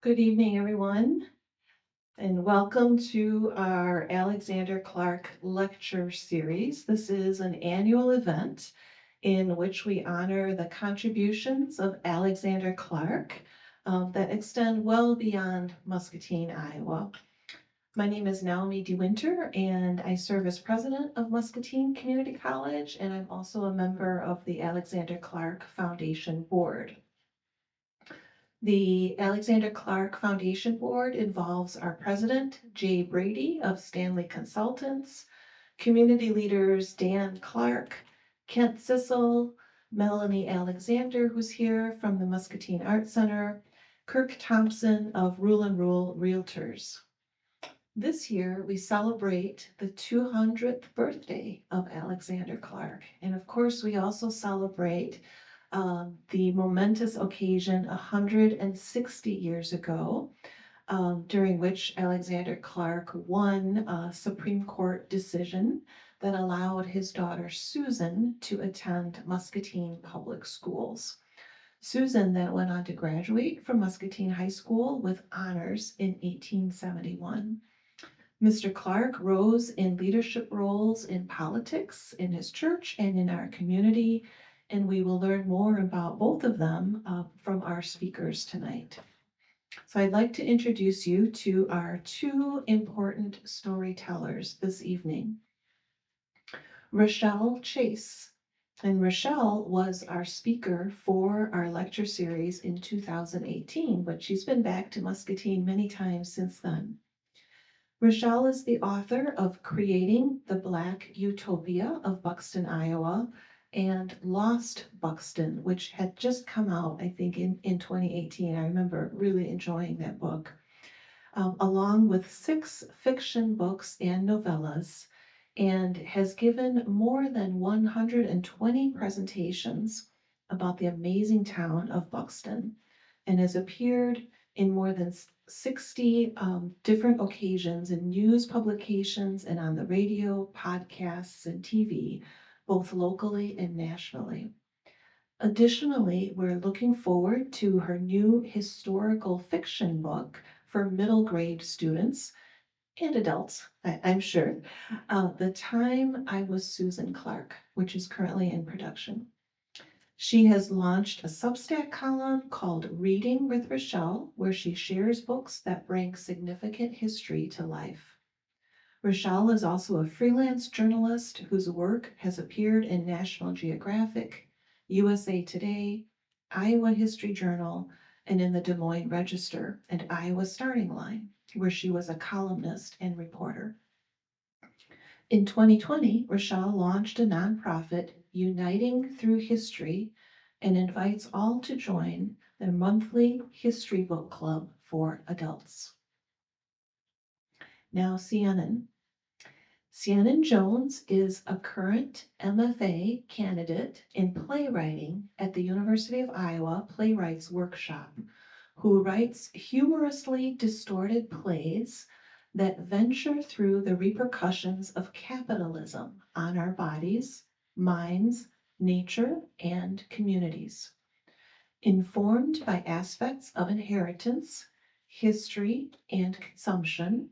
Good evening, everyone, and welcome to our Alexander Clark Lecture Series. This is an annual event in which we honor the contributions of Alexander Clark that extend well beyond Muscatine, Iowa. My name is Naomi DeWinter, and I serve as president of Muscatine Community College, and I'm also a member of the Alexander Clark Foundation Board. The Alexander Clark Foundation Board involves our president, Jay Brady of Stanley Consultants, community leaders Dan Clark, Kent Sissel, Melanie Alexander, who's here from the Muscatine Art Center, Kirk Thompson of Rule and Rule Realtors. This year, we celebrate the 200th birthday of Alexander Clark. And of course, we also celebrate the momentous occasion 160 years ago, during which Alexander Clark won a Supreme Court decision that allowed his daughter Susan to attend Muscatine Public Schools. Susan then went on to graduate from Muscatine High School with honors in 1871. Mr. Clark rose in leadership roles in politics, in his church, and in our community, and we will learn more about both of them from our speakers tonight. So I'd like to introduce you to our two important storytellers this evening. Rochelle Chase. And Rochelle was our speaker for our lecture series in 2018, but she's been back to Muscatine many times since then. Rochelle is the author of Creating the Black Utopia of Buxton, Iowa, and Lost Buxton, which had just come out, I think, in 2018. I remember really enjoying that book, along with 6 fiction books and novellas, and has given more than 120 presentations about the amazing town of Buxton, and has appeared in more than 60 different occasions in news publications and on the radio, podcasts, and TV, both locally and nationally. Additionally, we're looking forward to her new historical fiction book for middle grade students and adults, I'm sure, The Time I Was Susan Clark, which is currently in production. She has launched a Substack column called Reading with Rochelle, where she shares books that bring significant history to life. Rochelle is also a freelance journalist whose work has appeared in National Geographic, USA Today, Iowa History Journal, and in the Des Moines Register and Iowa Starting Line, where she was a columnist and reporter. In 2020, Rochelle launched a nonprofit, Uniting Through History, and invites all to join their monthly history book club for adults. Now, Siennan. Siennan Jones is a current MFA candidate in playwriting at the University of Iowa Playwrights Workshop, who writes humorously distorted plays that venture through the repercussions of capitalism on our bodies, minds, nature, and communities. Informed by aspects of inheritance, history, and consumption,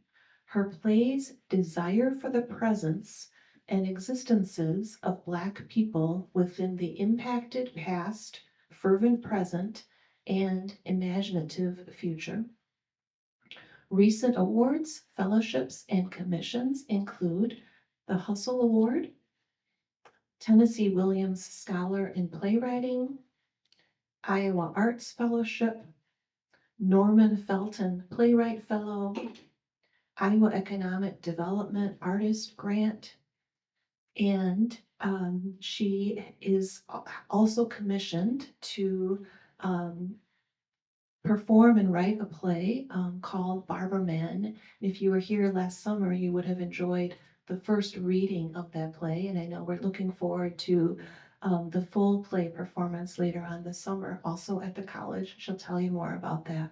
her plays desire for the presence and existences of Black people within the impacted past, fervent present, and imaginative future. Recent awards, fellowships, and commissions include the Hustle Award, Tennessee Williams Scholar in Playwriting, Iowa Arts Fellowship, Norman Felton Playwright Fellow, Iowa Economic Development Artist Grant, and she is also commissioned to perform and write a play called Barber Men. If you were here last summer, you would have enjoyed the first reading of that play, and I know we're looking forward to the full play performance later on this summer, also at the college. She'll tell you more about that.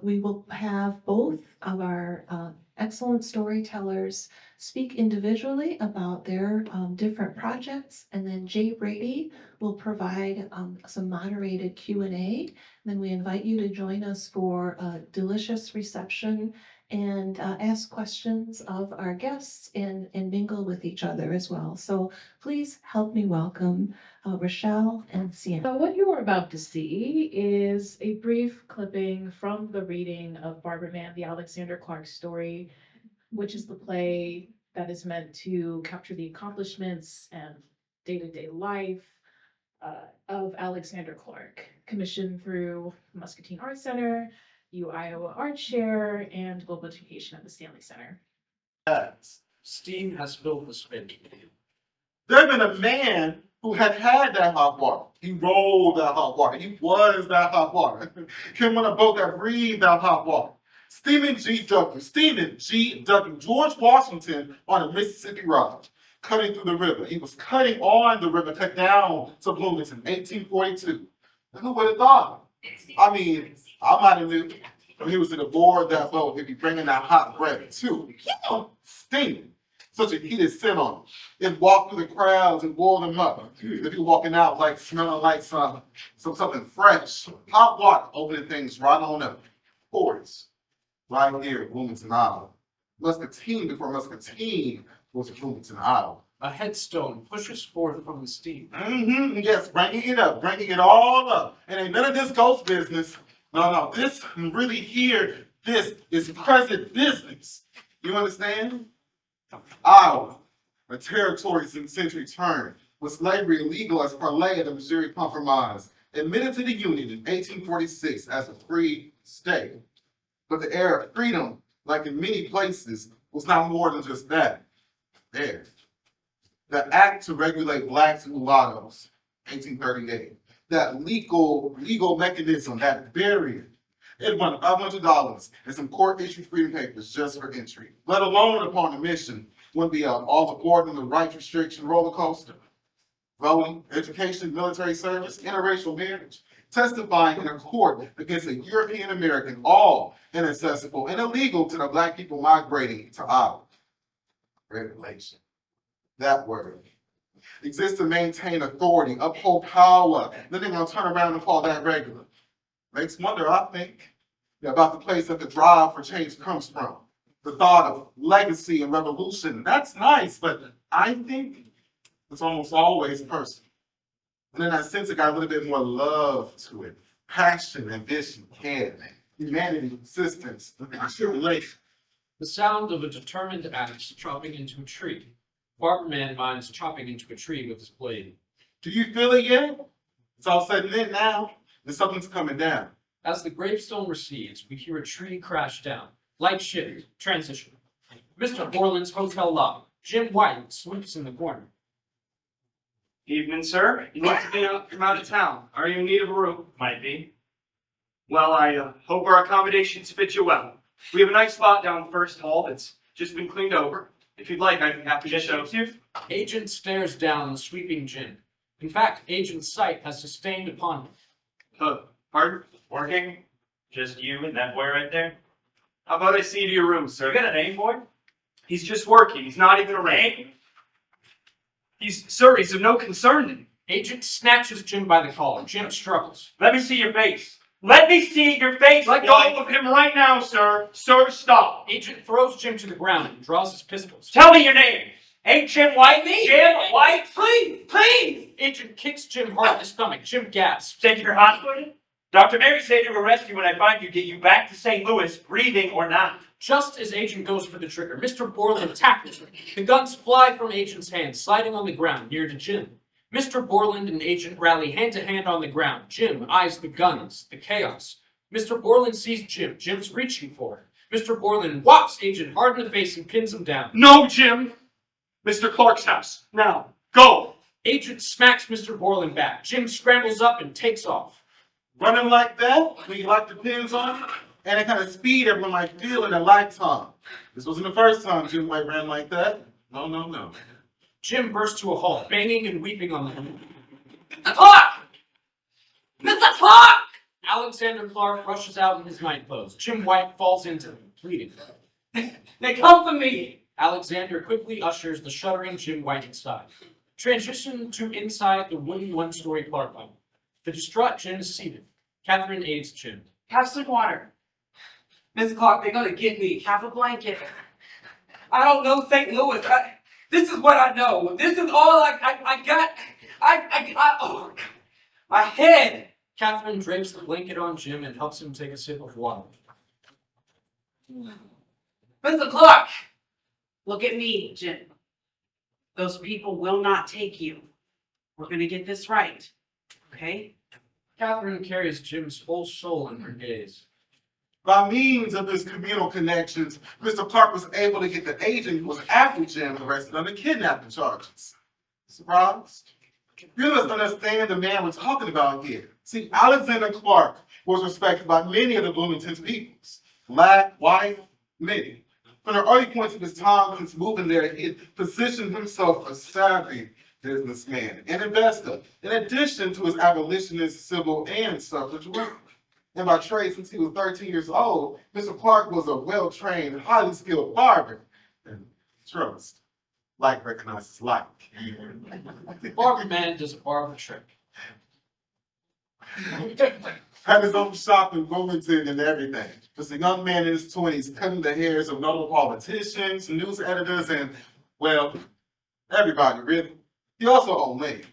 We will have both of our Excellent storytellers speak individually about their different projects, and then Jay Brady will provide some moderated Q&A. Then we invite you to join us for a delicious reception and ask questions of our guests and mingle with each other as well. So please help me welcome Rochelle and Sienna. So what you are about to see is a brief clipping from the reading of Barbara Mann, the Alexander Clark story, which is the play that is meant to capture the accomplishments and day-to-day life of Alexander Clark, commissioned through Muscatine Art Center, Iowa Art Share, and Global Education at the Stanley Center. Steam has filled the spin. There's been a man who had that hot water. He rolled that hot water. He was that hot water. Came on a boat that breathed that hot water. Stephen G. Dugan, George Washington on the Mississippi River, cutting through the river. He was cutting on the river, cut down to Bloomington, 1842. Who would have thought? I mean, I might have knew when he was in the board of that boat, he'd be bringing that hot bread too. Steaming. Such a heated scent on him. And walk through the crowds and boil them up. If you're walking out like smelling like something fresh, hot water, opening things right on up. Ports, right here at Bloomington, Iowa. Muscatine before Muscatine was Bloomington, Iowa. A headstone pushes forth from the steam. Yes, bringing it up, bringing it all up. And ain't none of this ghost business. No, this really here, this is present business. You understand? Iowa, a territory since century turn, with slavery illegal as parlay of the Missouri Compromise, admitted to the Union in 1846 as a free state. But the era of freedom, like in many places, was not more than just that. There. The Act to Regulate Blacks and Mulattoes, 1838. That legal mechanism, that barrier. It won $500 and some court-issued freedom papers just for entry, let alone upon admission, wouldn't be all aboard the rights restriction roller coaster. Voting, education, military service, interracial marriage, testifying in a court against a European American, all inaccessible and illegal to the Black people migrating to Iowa. Regulation. That word. Exists to maintain authority, uphold power. Then they're going to turn around and call that regular. Makes wonder, I think, about the place that the drive for change comes from. The thought of legacy and revolution. That's nice, but I think it's almost always personal. And in that sense, it got a little bit more love to it. Passion, ambition, care, humanity, persistence, tribulation. The sound of a determined axe chopping into a tree. Barbara Mann mines chopping into a tree with his blade. Do you feel it yet? It's all said and done now, and something's coming down. As the gravestone recedes, we hear a tree crash down. Light shift, transition. Mr. Borland's hotel lobby. Jim White swoops in the corner. Evening, sir. You need to be from out of town. Are you in need of a room? Might be. Well, I hope our accommodations fit you well. We have a nice spot down the first hall that's just been cleaned over. If you'd like, I'd be happy to show you. Agent stares down the sweeping Jim. In fact, Agent's sight has sustained upon him. Pardon? Working? Just you and that boy right there? How about I see you to your room, sir? You got a name, boy? He's just working. He's not even a name. He's of no concern to me. Agent snatches Jim by the collar. Jim struggles. Let me see your face. Let me see your face. Let go of him right now, sir. Sir, stop. Agent throws Jim to the ground and draws his pistols. Tell me your name. Ain't Jim White? Jim White? Please. Agent kicks Jim hard in the stomach. Jim gasps. Send you to hospital? Dr. Mary said to arrest you when I find you, get you back to St. Louis, breathing or not. Just as Agent goes for the trigger, Mr. Borland tackles him. The guns fly from Agent's hands, sliding on the ground near to Jim. Mr. Borland and Agent rally hand to hand on the ground. Jim eyes the guns, the chaos. Mr. Borland sees Jim. Jim's reaching for him. Mr. Borland whops Agent hard in the face and pins him down. No, Jim. Mr. Clark's house. Now, go. Agent smacks Mr. Borland back. Jim scrambles up and takes off. Running like that, when you lock the pins on, and the kind of speed everyone might feel in a lifetime. This wasn't the first time Jim White ran like that. No. Jim bursts to a halt, banging and weeping on the ground. The clock! Mr. Clark! Alexander Clark rushes out in his night clothes. Jim White falls into him, pleading. They come for me. Alexander quickly ushers the shuddering Jim White inside. Transition to inside the wooden one-story Clark home. The distraught Jim is seated. Catherine aids Jim. Have some water. Miss Clark, they're gonna get me. Have a blanket. I don't know St. Louis. This is what I know. This is all I got. Oh, God. My head. Catherine drapes the blanket on Jim and helps him take a sip of water. Mr. Clark. Look at me, Jim. Those people will not take you. We're gonna get this right, okay? Catherine carries Jim's whole soul in her gaze. By means of his communal connections, Mr. Clark was able to get the agent who was after Jim arrested under kidnapping charges. Surprised? You must understand the man we're talking about here. See, Alexander Clark was respected by many of the Bloomington's peoples. Black, white, many. From the early points of his time since moving there, he had positioned himself a savvy businessman and investor, in addition to his abolitionist, civil, and suffrage work. And by trade, since he was 13 years old, Mr. Clark was a well-trained, highly skilled barber. And trust, like recognizes like. The barber man does a barber trick. Had his own shop in Wilmington and everything. Just a young man in his 20s, cutting the hairs of notable politicians, news editors, and, well, everybody, really. He also owned land,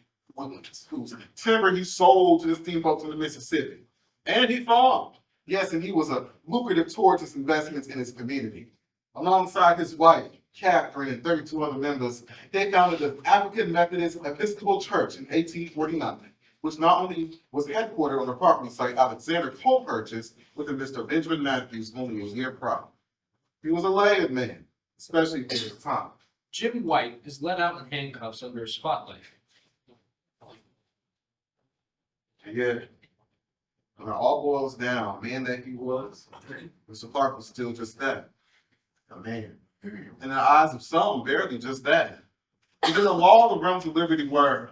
whose timber he sold to the steamboats in the Mississippi. And he farmed. Yes, and he was a lucrative towards his investments in his community. Alongside his wife, Catherine, and 32 other members, they founded the African Methodist Episcopal Church in 1849, which not only was headquartered on the property site Alexander co-purchased with a Mr. Benjamin Matthews only a year prior. He was a layered man, especially for his time. Jim White is led out in handcuffs under a spotlight. Yeah. When it all boils down, man that he was, Mr. Clark was still just that, a man. In the eyes of some, barely just that. Because of all the realms of liberty were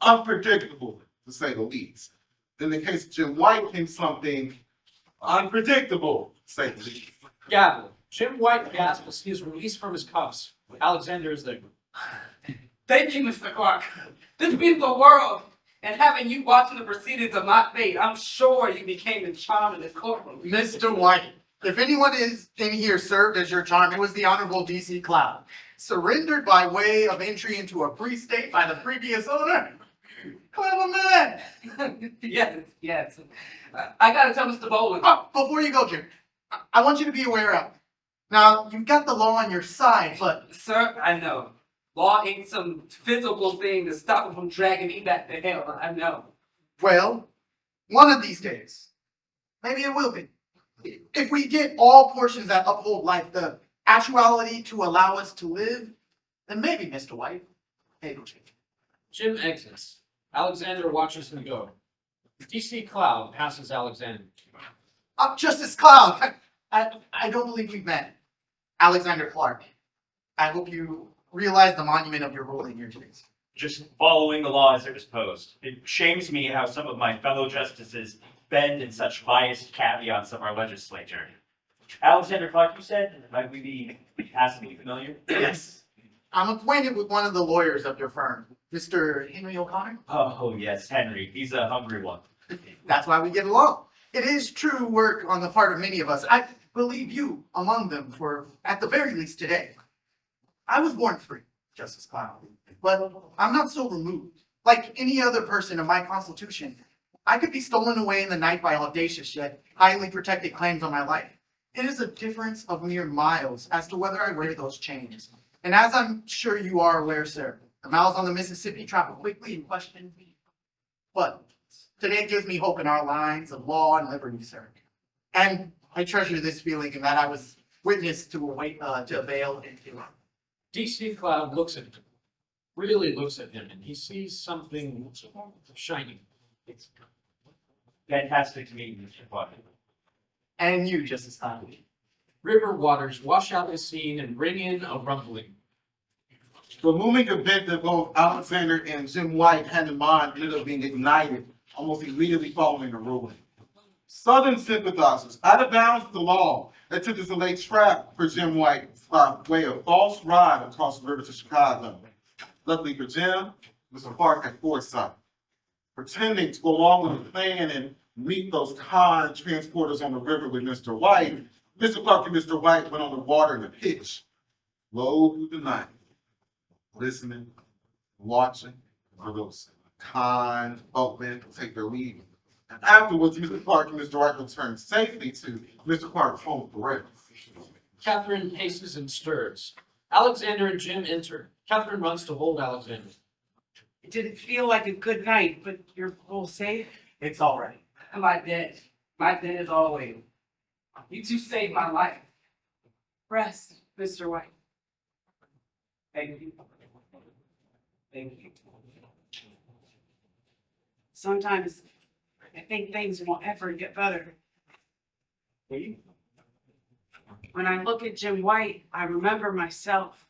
unpredictable, to say the least. In the case of Jim White came something unpredictable, to say the least. Gavel. Jim White gasps as he is released from his cuffs. Alexander is there. Thank you, Mr. Clark. This means the world. And having you watching the proceedings of my fate, I'm sure you became the charm in this courtroom. Mr. White, if anyone is in here served as your charm, it was the Honorable D.C. Cloud. Surrendered by way of entry into a free state by the previous owner. Clever man. Yes. I gotta tell Mr. Boland. Oh, before you go, Jim, I want you to be aware of. Now, you've got the law on your side, but Sir, I know. Law ain't some physical thing to stop him from dragging me back to hell. I know. well, one of these days, maybe it will be. If we get all portions that uphold life, the actuality to allow us to live, then maybe, Mr. White, maybe. Jim exits. Alexander watches him go. DC Cloud passes Alexander. Justice Cloud, I don't believe we've met. Alexander Clark, I hope you realize the monument of your ruling here today. Just following the law as it was posed. It shames me how some of my fellow justices bend in such biased caveats of our legislature. Alexander Clark, you said? Might we be passably familiar? Yes. I'm acquainted with one of the lawyers of your firm, Mr. Henry O'Connor. Oh, yes, Henry. He's a hungry one. That's why we get along. It is true work on the part of many of us. I believe you among them for, at the very least, today. I was born free, Justice Cloud, but I'm not so removed. Like any other person of my constitution, I could be stolen away in the night by audacious yet highly protected claims on my life. It is a difference of mere miles as to whether I wear those chains. And as I'm sure you are aware, sir, the miles on the Mississippi travel quickly and question me. But today gives me hope in our lines of law and liberty, sir. And I treasure this feeling in that I was witness to avail and to. DC Cloud looks at him, really looks at him, and he sees something shiny. It's fantastic to meet you, Mr. Clark. And you, Justice Cloud. River waters wash out the scene and bring in a rumbling. The moving event that both Alexander and Jim White had in mind ended up being ignited almost immediately following the ruling. Southern sympathizers out of bounds with the law and took as a late trap for Jim White by way of false ride across the river to Chicago. Luckily for Jim, Mr. Clark had foresight, pretending to go along with the plan and meet those con transporters on the river with Mr. White. Mr. Clark and Mr. White went on the water in a pitch, low through the night, listening, watching for those con boatmen take their leave. And afterwards, Mr. Clark and Mr. White returned safely to Mr. Clark's home for rest. Catherine paces and stirs. Alexander and Jim enter. Catherine runs to hold Alexander. It didn't feel like a good night, but you're both safe. It's all right. My debt is all away. You two saved my life. Rest, Mr. White. Thank you. Thank you. Sometimes I think things won't ever get better. When I look at Jim White, I remember myself.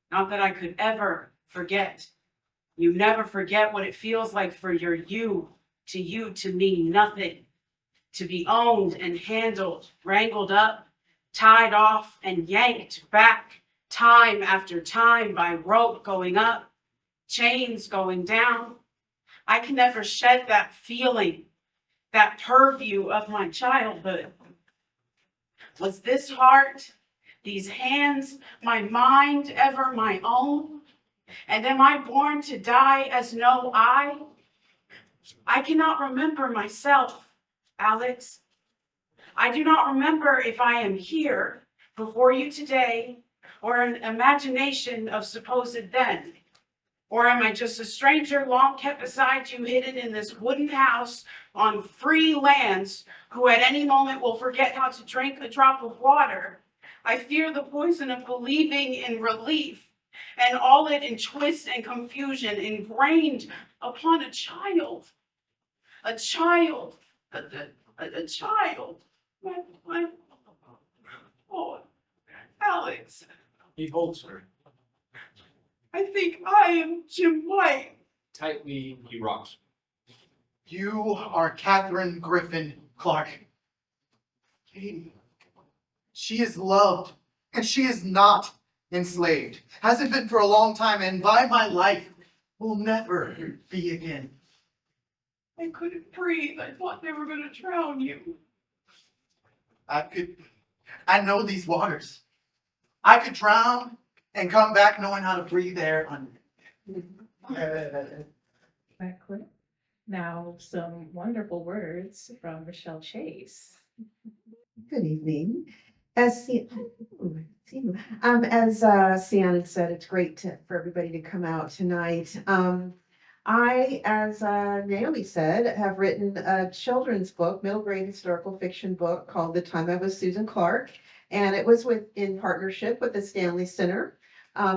Not that I could ever forget. You never forget what it feels like for your you to mean nothing. To be owned and handled, wrangled up, tied off and yanked back time after time by rope going up, chains going down. I can never shed that feeling, that purview of my childhood. Was this heart, these hands, my mind ever my own? And am I born to die as no I? I cannot remember myself, Alex. I do not remember if I am here before you today or an imagination of supposed then. Or am I just a stranger long kept beside you, hidden in this wooden house on free lands, who at any moment will forget how to drink a drop of water? I fear the poison of believing in relief, and all it in twist and confusion ingrained upon a child. A child. A child. Oh, Alex. He holds her. I think I am Jim White. Tightly, he rocks. You are Catherine Griffin Clark. She is loved, and she is not enslaved. Hasn't been for a long time, and by my life will never be again. I couldn't breathe. I thought they were going to drown you. I know these waters. I could drown and come back knowing how to breathe air under. That clip. Now, some wonderful words from Rochelle Chase. Good evening. As Sian said, it's great for everybody to come out tonight. I, as Naomi said, have written a children's book, middle grade historical fiction book called The Time I Was Susan Clark. And it was in partnership with the Stanley Center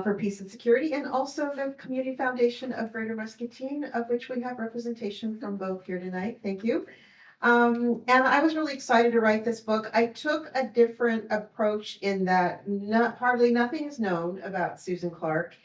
for Peace and Security, and also the Community Foundation of Greater Muscatine, of which we have representation from both here tonight. Thank you. And I was really excited to write this book. I took a different approach in that hardly nothing is known about Susan Clark.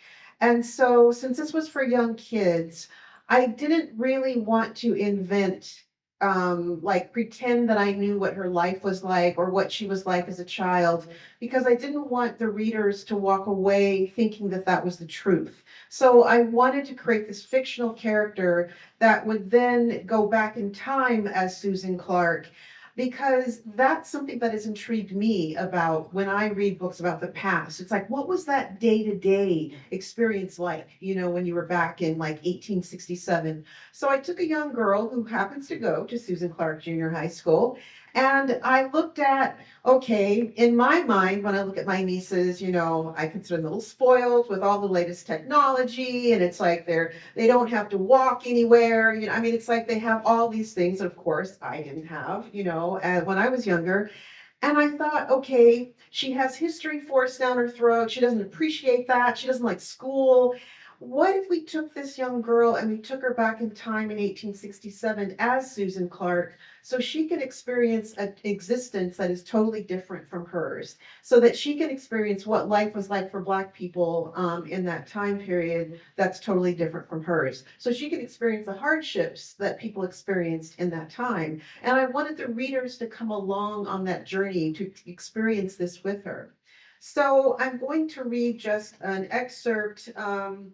And so since this was for young kids, I didn't really want to invent, pretend that I knew what her life was like or what she was like as a child, because I didn't want the readers to walk away thinking that that was the truth. So I wanted to create this fictional character that would then go back in time as Susan Clark, because that's something that has intrigued me about when I read books about the past. It's like, what was that day-to-day experience like, when you were back in 1867? So I took a young girl who happens to go to Susan Clark Junior High School, and I looked at, okay, in my mind, when I look at my nieces, I consider them a little spoiled with all the latest technology, and it's like they don't have to walk anywhere. It's like they have all these things that, of course, I didn't have, when I was younger. And I thought, okay, she has history forced down her throat. She doesn't appreciate that. She doesn't like school. What if we took this young girl and we took her back in time in 1867 as Susan Clark, so she can experience an existence that is totally different from hers, so that she can experience what life was like for Black people in that time period that's totally different from hers. So she can experience the hardships that people experienced in that time. And I wanted the readers to come along on that journey to experience this with her. So I'm going to read just an excerpt from,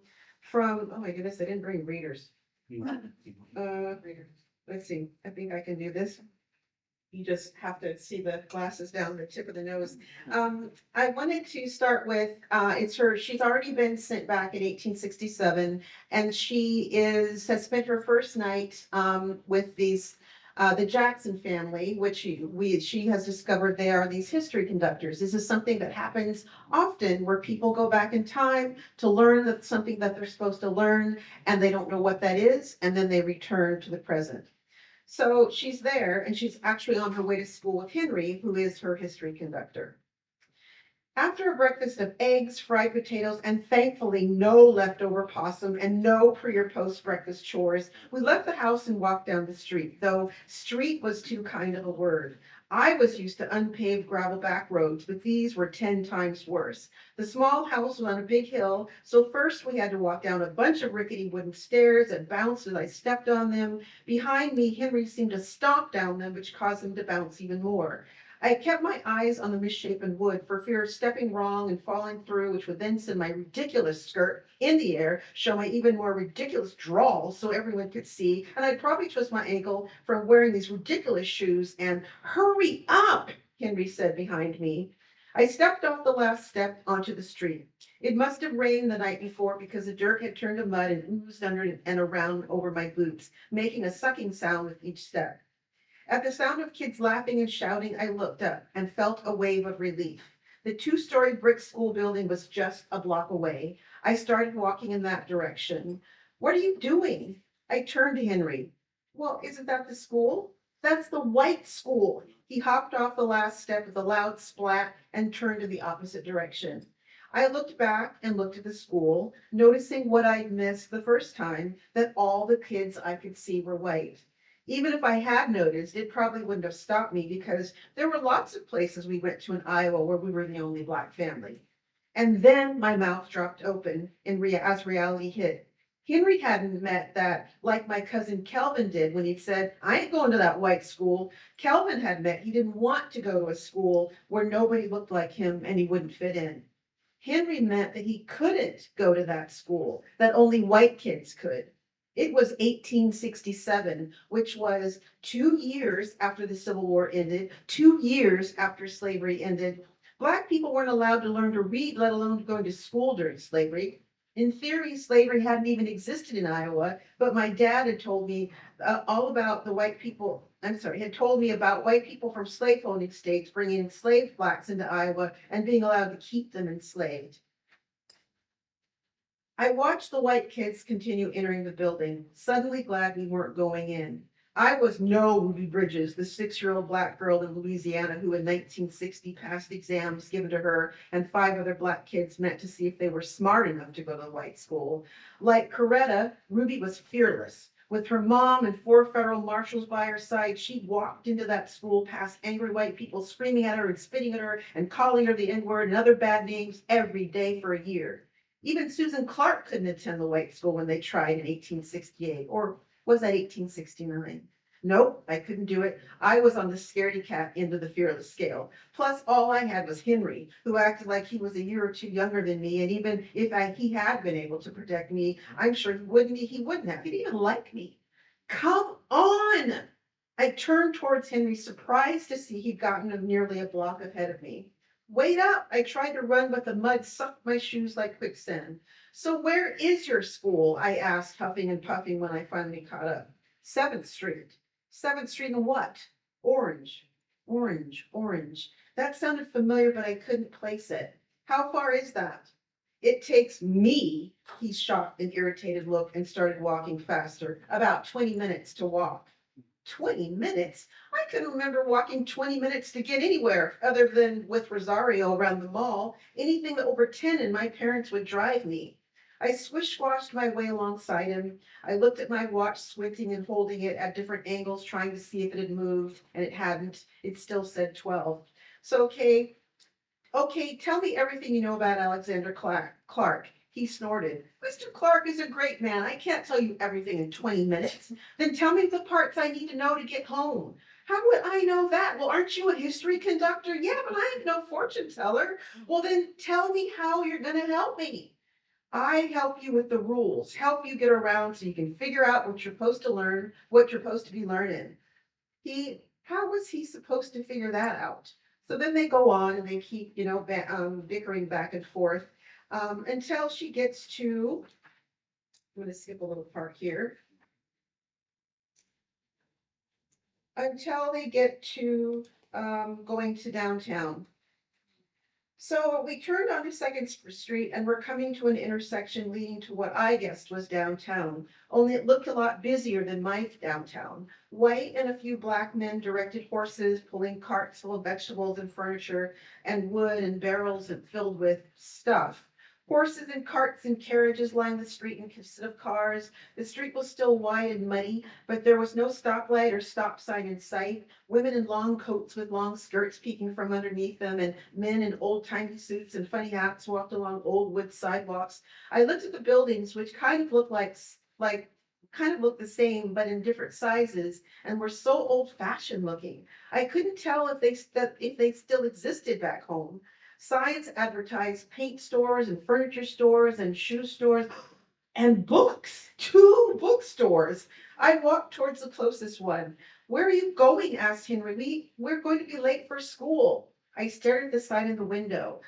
oh my goodness, I didn't bring readers. Let's see, I think I can do this. You just have to see the glasses down the tip of the nose. I wanted to start with, she's already been sent back in 1867, and she has spent her first night with the Jackson family, which she has discovered they are these history conductors. This is something that happens often where people go back in time to learn something that they're supposed to learn, and they don't know what that is, and then they return to the present. So she's there, and she's actually on her way to school with Henry, who is her history conductor. After a breakfast of eggs, fried potatoes, and thankfully no leftover possum and no pre or post breakfast chores, we left the house and walked down the street, though street was too kind of a word. I was used to unpaved gravel back roads, but these were 10 times worse. The small house was on a big hill, so first we had to walk down a bunch of rickety wooden stairs and bounce as I stepped on them. Behind me, Henry seemed to stomp down them, which caused him to bounce even more. I kept my eyes on the misshapen wood for fear of stepping wrong and falling through, which would then send my ridiculous skirt in the air, show my even more ridiculous drawl so everyone could see, and I'd probably twist my ankle from wearing these ridiculous shoes. And hurry up, Henry said behind me. I stepped off the last step onto the street. It must have rained the night before because the dirt had turned to mud and oozed under and around over my boots, making a sucking sound with each step. At the sound of kids laughing and shouting, I looked up and felt a wave of relief. The two-story brick school building was just a block away. I started walking in that direction. What are you doing? I turned to Henry. Well, isn't that the school? That's the white school. He hopped off the last step with a loud splat and turned in the opposite direction. I looked back and looked at the school, noticing what I'd missed the first time, that all the kids I could see were white. Even if I had noticed, it probably wouldn't have stopped me because there were lots of places we went to in Iowa where we were the only Black family. And then my mouth dropped open as reality hit. Henry hadn't met that like my cousin Kelvin did when he said, I ain't going to that white school. Kelvin had met he didn't want to go to a school where nobody looked like him and he wouldn't fit in. Henry meant that he couldn't go to that school, that only white kids could. It was 1867, which was 2 years after the Civil War ended, 2 years after slavery ended. Black people weren't allowed to learn to read, let alone going to school during slavery. In theory, slavery hadn't even existed in Iowa, but my dad had told me all about the white people. Had told me about white people from slave owning states bringing enslaved Blacks into Iowa and being allowed to keep them enslaved. I watched the white kids continue entering the building, suddenly glad we weren't going in. I was no Ruby Bridges, the 6-year-old Black girl in Louisiana who in 1960 passed exams given to her and 5 other Black kids meant to see if they were smart enough to go to the white school. Like Coretta, Ruby was fearless. With her mom and 4 federal marshals by her side, she walked into that school past angry white people screaming at her and spitting at her and calling her the N-word and other bad names every day for a year. Even Susan Clark couldn't attend the white school when they tried in 1868, or was that 1869? Nope, I couldn't do it. I was on the scaredy cat end of the fearless scale. Plus, all I had was Henry, who acted like he was a year or 2 younger than me, and even if he had been able to protect me, I'm sure he wouldn't have. He didn't even like me. Come on! I turned towards Henry, surprised to see he'd gotten nearly a block ahead of me. Wait up! I tried to run, but the mud sucked my shoes like quicksand. So where is your school? I asked, huffing and puffing when I finally caught up. 7th Street. 7th Street and what? Orange. Orange. That sounded familiar, but I couldn't place it. How far is that? It takes me, he shot an irritated look and started walking faster. About 20 minutes to walk. 20 minutes? I couldn't remember walking 20 minutes to get anywhere other than with Rosario around the mall. Anything over 10 and my parents would drive me. I squish-squashed my way alongside him. I looked at my watch, squinting and holding it at different angles, trying to see if it had moved, and it hadn't. It still said 12. So, okay, tell me everything you know about Alexander Clark. He snorted. Mr. Clark is a great man. I can't tell you everything in 20 minutes. Then tell me the parts I need to know to get home. How would I know that? Well, aren't you a history conductor? Yeah, but I'm no fortune teller. Well, then tell me how you're going to help me. I help you with the rules, help you get around so you can figure out what you're supposed to learn, what you're supposed to be learning. How was he supposed to figure that out? So then they go on and they keep, bickering back and forth until she gets to, I'm going to skip a little part here, until they get to going to downtown. So we turned onto Second Street and we're coming to an intersection leading to what I guessed was downtown, only it looked a lot busier than my downtown. White and a few black men directed horses, pulling carts full of vegetables and furniture and wood and barrels filled with stuff. Horses and carts and carriages lined the street instead of cars. The street was still wide and muddy, but there was no stoplight or stop sign in sight. Women in long coats with long skirts peeking from underneath them, and men in old-timey suits and funny hats walked along old wood sidewalks. I looked at the buildings, which kind of looked looked the same, but in different sizes, and were so old-fashioned looking. I couldn't tell if they still existed back home. Signs advertised paint stores and furniture stores and shoe stores and books, 2 bookstores. I walked towards the closest one. Where are you going? Asked Henry. We're going to be late for school. I stared at the sign in the window.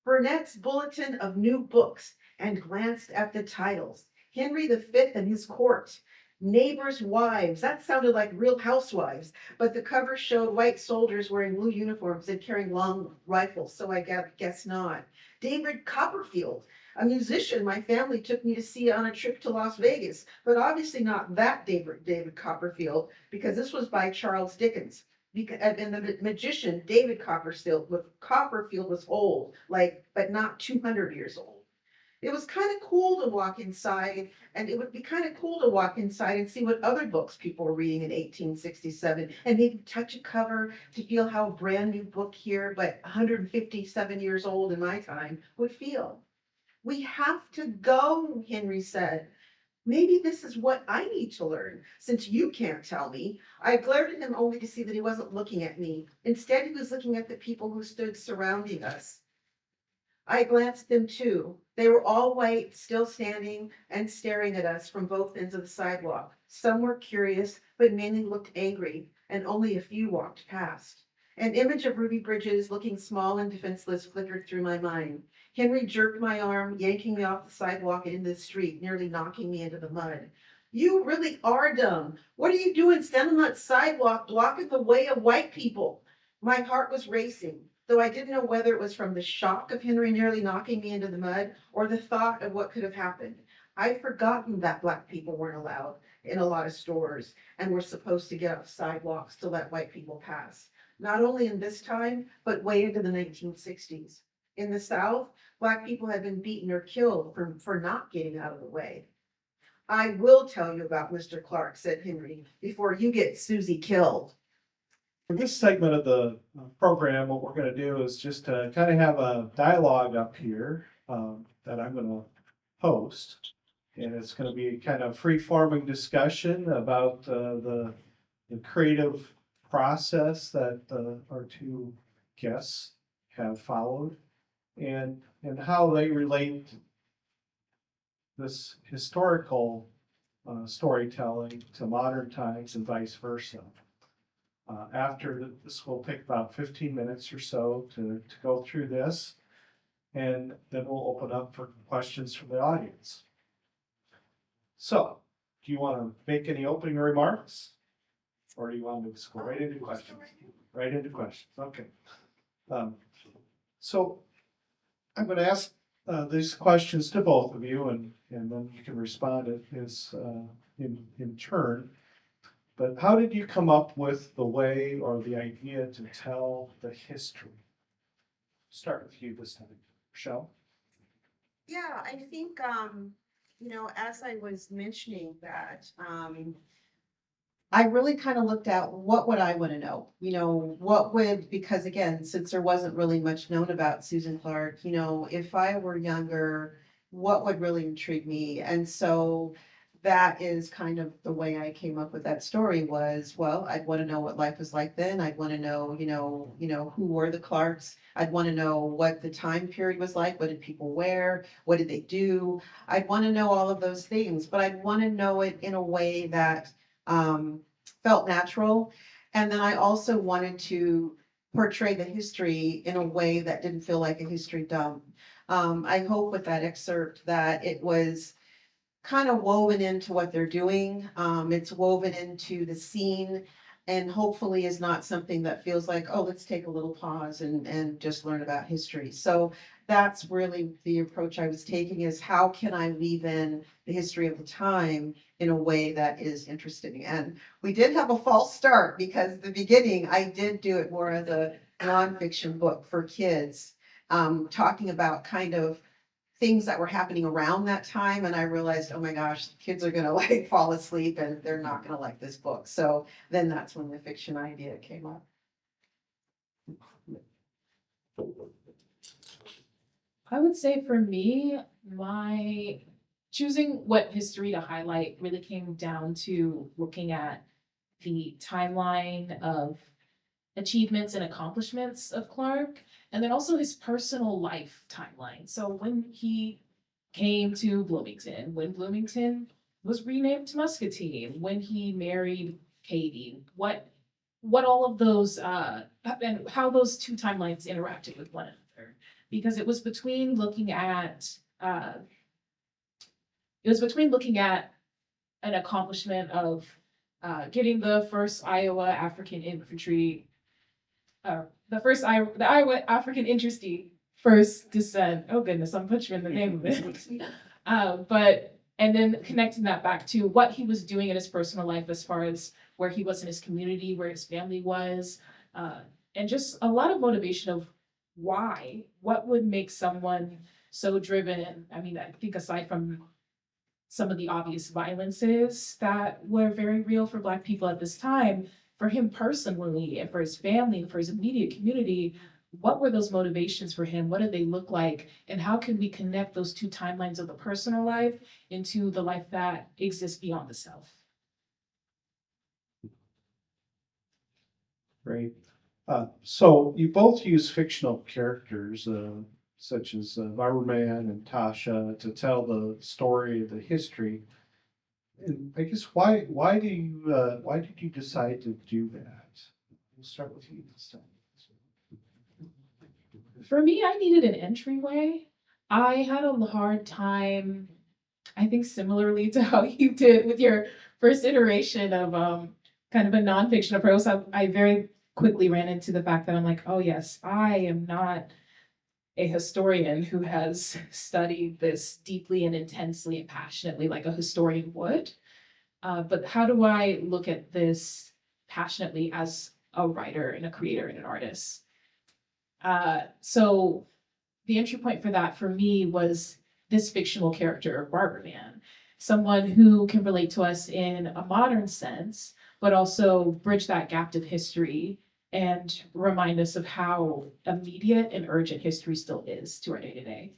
Burnett's Bulletin of New Books, and glanced at the titles. Henry V and his court. Neighbors' wives. That sounded like Real Housewives, but the cover showed white soldiers wearing blue uniforms and carrying long rifles, so I guess not. David Copperfield, a musician my family took me to see on a trip to Las Vegas, but obviously not that David Copperfield, because this was by Charles Dickens. And the magician David Copperfield was old, but not 200 years old. It was kind of cool to walk inside, and it would be kind of cool to walk inside and see what other books people were reading in 1867, and maybe touch a cover to feel how a brand new book here, but 157 years old in my time, would feel. We have to go, Henry said. Maybe this is what I need to learn, since you can't tell me. I glared at him only to see that he wasn't looking at me. Instead, he was looking at the people who stood surrounding us. I glanced at them too. They were all white, still standing and staring at us from both ends of the sidewalk. Some were curious, but mainly looked angry, and only a few walked past. An image of Ruby Bridges, looking small and defenseless, flickered through my mind. Henry jerked my arm, yanking me off the sidewalk and into the street, nearly knocking me into the mud. You really are dumb. What are you doing standing on that sidewalk, blocking the way of white people? My heart was racing, though I didn't know whether it was from the shock of Henry nearly knocking me into the mud or the thought of what could have happened. I'd forgotten that black people weren't allowed in a lot of stores and were supposed to get off sidewalks to let white people pass. Not only in this time, but way into the 1960s. In the South, black people had been beaten or killed for not getting out of the way. I will tell you about Mr. Clark, said Henry, before you get Susie killed. For this segment of the program, what we're going to do is just kind of have a dialogue up here that I'm going to host. And it's going to be kind of free-forming discussion about the creative process that our 2 guests have followed and how they relate this historical storytelling to modern times and vice versa. This will take about 15 minutes or so to go through this, and then we'll open up for questions from the audience. So, do you want to make any opening remarks? Or do you want to just go right into questions? Right into questions, okay. So I'm going to ask these questions to both of you, and then you can respond in turn. But how did you come up with the way or the idea to tell the history? Start with you this time, Michelle. Yeah, I think, as I was mentioning that, I really kind of looked at what would I want to know? What would, because again, since there wasn't really much known about Susan Clark, if I were younger, what would really intrigue me? And so that is kind of the way I came up with that story was, well, I'd want to know what life was like then. I'd want to know, who were the Clarks. I'd want to know what the time period was like. What did people wear? What did they do? I'd want to know all of those things, but I'd want to know it in a way that felt natural. And then I also wanted to portray the history in a way that didn't feel like a history dump. I hope with that excerpt that it was kind of woven into what they're doing. It's woven into the scene and hopefully is not something that feels like, oh, let's take a little pause and just learn about history. So that's really the approach I was taking is how can I weave in the history of the time in a way that is interesting. And we did have a false start because the beginning, I did do it more as a nonfiction book for kids, talking about kind of things that were happening around that time. And I realized, oh my gosh, kids are gonna like fall asleep and they're not gonna like this book. So then that's when the fiction idea came up. I would say for me, my choosing what history to highlight really came down to looking at the timeline of achievements and accomplishments of Clark, and then also his personal life timeline. So when he came to Bloomington, when Bloomington was renamed to Muscatine, when he married Katie, what all of those and how those two timelines interacted with one another. Because uh, it was between looking at an accomplishment of getting the first Iowa African infantry the Iowa African Industry First Descent. Oh goodness, I'm butchering the name of it. But and then connecting that back to what he was doing in his personal life as far as where he was in his community, where his family was, and just a lot of motivation of why, what would make someone so driven. I mean, I think aside from some of the obvious violences that were very real for Black people at this time, for him personally and for his family and for his immediate community, what were those motivations for him? What did they look like? And how can we connect those two timelines of the personal life into the life that exists beyond the self? Great. So you both use fictional characters, such as Lumberman and Tasha, to tell the story of the history. And I guess why did you decide to do that? We'll start with you this time. For me, I needed an entryway. I had a hard time, I think similarly to how you did with your first iteration of kind of a nonfiction approach. I very quickly ran into the fact that I'm like, oh yes, I am not a historian who has studied this deeply and intensely and passionately like a historian would. But how do I look at this passionately as a writer and a creator and an artist? So the entry point for that for me was this fictional character, Barber Man, someone who can relate to us in a modern sense, but also bridge that gap of history and remind us of how immediate and urgent history still is to our day to day.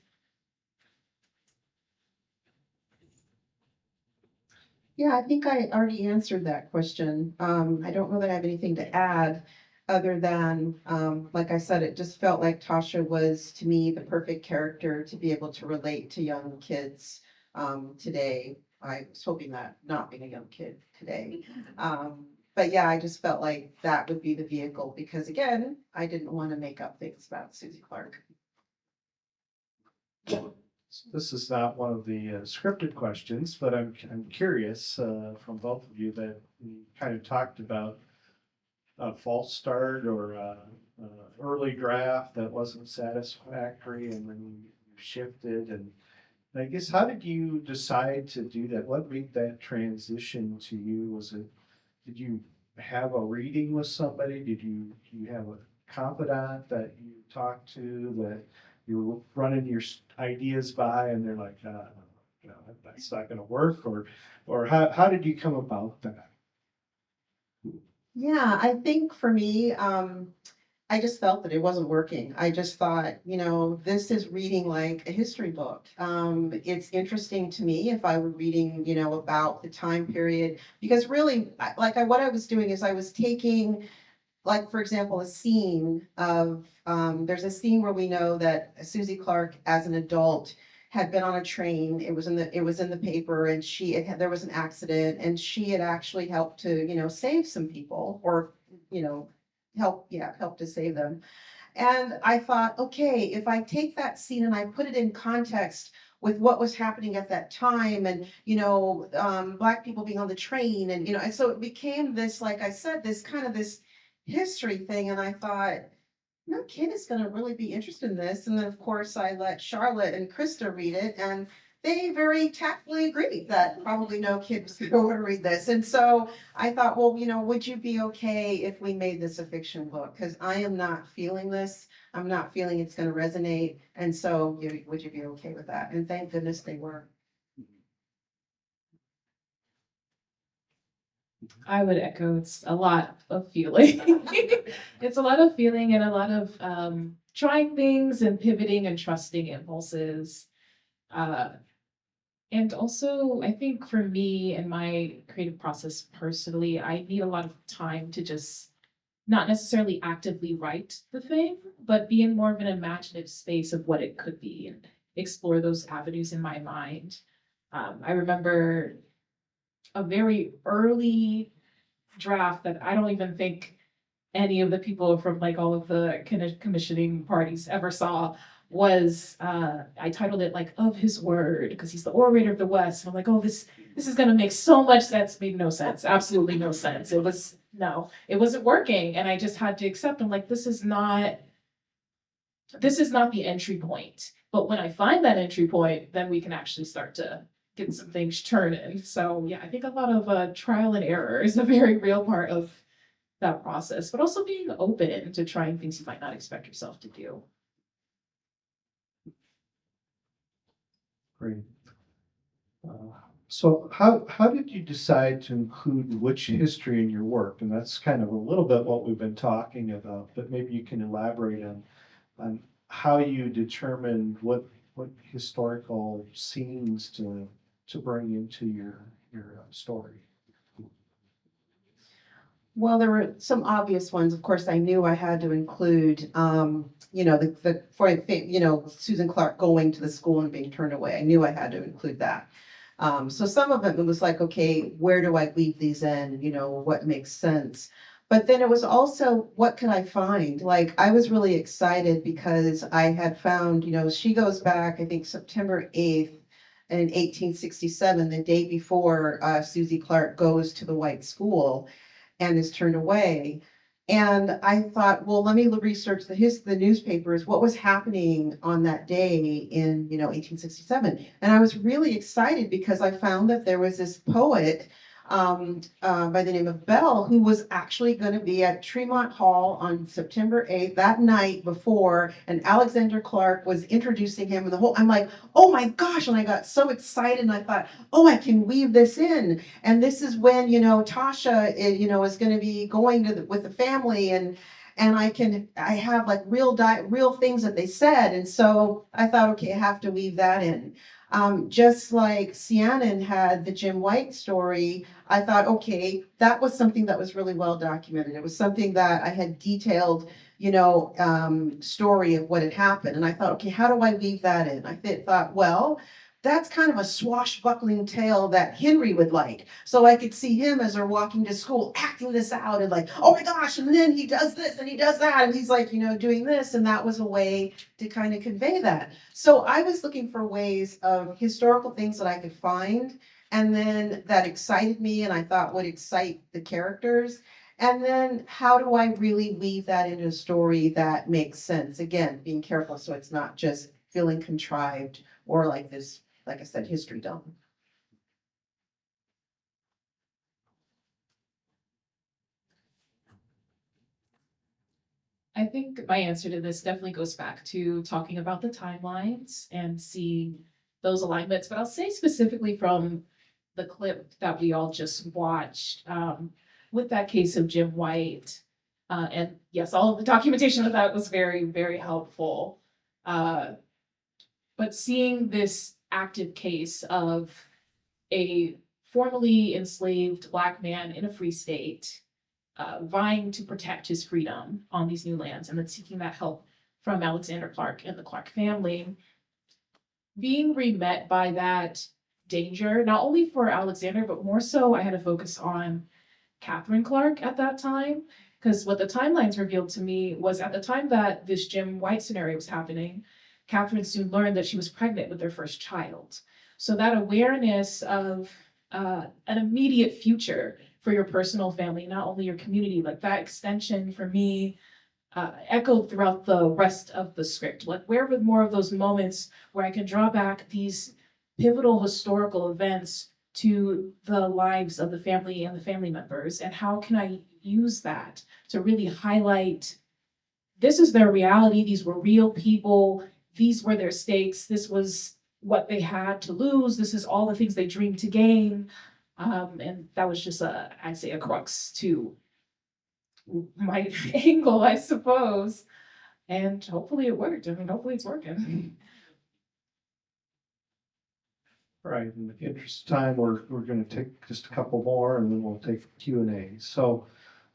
Yeah, I think I already answered that question. I don't know that I have anything to add other than, like I said, it just felt like Tasha was to me the perfect character to be able to relate to young kids today. I was hoping that not being a young kid today. But yeah, I just felt like that would be the vehicle because again, I didn't want to make up things about Susie Clark. This is not one of the scripted questions, but I'm curious from both of you that you kind of talked about a false start or early draft that wasn't satisfactory, and then you shifted. And I guess how did you decide to do that? What made that transition to you? Did you have a reading with somebody? Did you have a confidant that you talked to that you're running your ideas by and they're like, no, that's not gonna work, or how did you come about that? Yeah, I think for me, I just felt that it wasn't working. I just thought, this is reading like a history book. It's interesting to me if I were reading, about the time period, because really, what I was doing is I was taking, like, for example, a scene of, there's a scene where we know that Susie Clark, as an adult, had been on a train. It was in the paper, and there was an accident, and she had actually helped to, save some people, or, help to save them. And I thought, okay, if I take that scene and I put it in context with what was happening at that time, and Black people being on the train, and so it became this, like I said, this kind of this history thing. And I thought, no kid is going to really be interested in this. And then, of course, I let Charlotte and Krista read it, and they very tactfully agreed that probably no kid was going to want to read this. And so I thought, well, would you be okay if we made this a fiction book? Because I am not feeling this. I'm not feeling it's going to resonate. And so, would you be okay with that? And thank goodness they were. I would echo, it's a lot of feeling. It's a lot of feeling and a lot of trying things and pivoting and trusting impulses. And also, I think for me and my creative process personally, I need a lot of time to just not necessarily actively write the thing, but be in more of an imaginative space of what it could be and explore those avenues in my mind. I remember a very early draft that I don't even think any of the people from like all of the commissioning parties ever saw was I titled it like "Of His Word" because he's the orator of the West. And I'm like, oh, this is gonna make so much sense. Made no sense, absolutely no sense. It wasn't working, and I just had to accept. I'm like, this is not the entry point. But when I find that entry point, then we can actually start to get some things turning. So yeah, I think a lot of trial and error is a very real part of that process, but also being open to trying things you might not expect yourself to do. Great. So how did you decide to include witch history in your work? And that's kind of a little bit what we've been talking about, but maybe you can elaborate on how you determined what historical scenes to bring into your story. Well, there were some obvious ones. Of course, I knew I had to include, Susan Clark going to the school and being turned away. I knew I had to include that. So some of it was like, okay, where do I weave these in? What makes sense? But then it was also, what can I find? Like, I was really excited because I had found, she goes back, I think September 8th in 1867, the day before Susie Clark goes to the white school and is turned away. And I thought, well, let me research the newspapers, what was happening on that day in 1867. And I was really excited because I found that there was this poet by the name of Bell, who was actually going to be at Tremont Hall on September 8th, that night before, and Alexander Clark was introducing him, and I'm like, oh my gosh, and I got so excited, and I thought, oh, I can weave this in, and this is when, Tasha, is going to be going with the family, and I have like real things that they said, and so I thought, okay, I have to weave that in. Just like Cianon had the Jim White story, I thought, okay, that was something that was really well documented. It was something that I had detailed, story of what had happened. And I thought, okay, how do I weave that in? I thought, well, that's kind of a swashbuckling tale that Henry would like. So I could see him as they're walking to school acting this out and like, oh my gosh, and then he does this and he does that. And he's like, doing this. And that was a way to kind of convey that. So I was looking for ways of historical things that I could find and then that excited me and I thought would excite the characters. And then how do I really weave that into a story that makes sense? Again, being careful so it's not just feeling contrived or like this, like I said, history dump. I think my answer to this definitely goes back to talking about the timelines and seeing those alignments, but I'll say specifically from the clip that we all just watched, with that case of Jim White. And yes, all of the documentation of that was very, very helpful. Uh, but seeing this active case of a formerly enslaved Black man in a free state, vying to protect his freedom on these new lands, and then seeking that help from Alexander Clark and the Clark family, being remet by that danger, not only for Alexander, but more so, I had to focus on Catherine Clark at that time. Because what the timelines revealed to me was at the time that this Jim White scenario was happening, Catherine soon learned that she was pregnant with their first child. So that awareness of an immediate future for your personal family, not only your community, like that extension for me echoed throughout the rest of the script. Like, where were more of those moments where I can draw back these pivotal historical events to the lives of the family and the family members, and how can I use that to really highlight this is their reality, these were real people, these were their stakes, this was what they had to lose, this is all the things they dreamed to gain. And that was just I'd say a crux to my angle, I suppose. And hopefully it worked. I mean, hopefully it's working. Right, in the interest of time, we're gonna take just a couple more and then we'll take Q&A. So,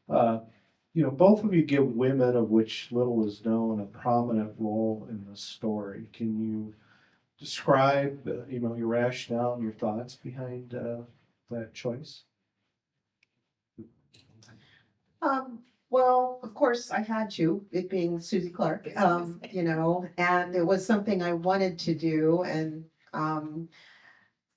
both of you give women, of which little is known, a prominent role in the story. Can you describe, your rationale and your thoughts behind that choice? Well, of course, I had to, it being Susie Clark, and it was something I wanted to do. And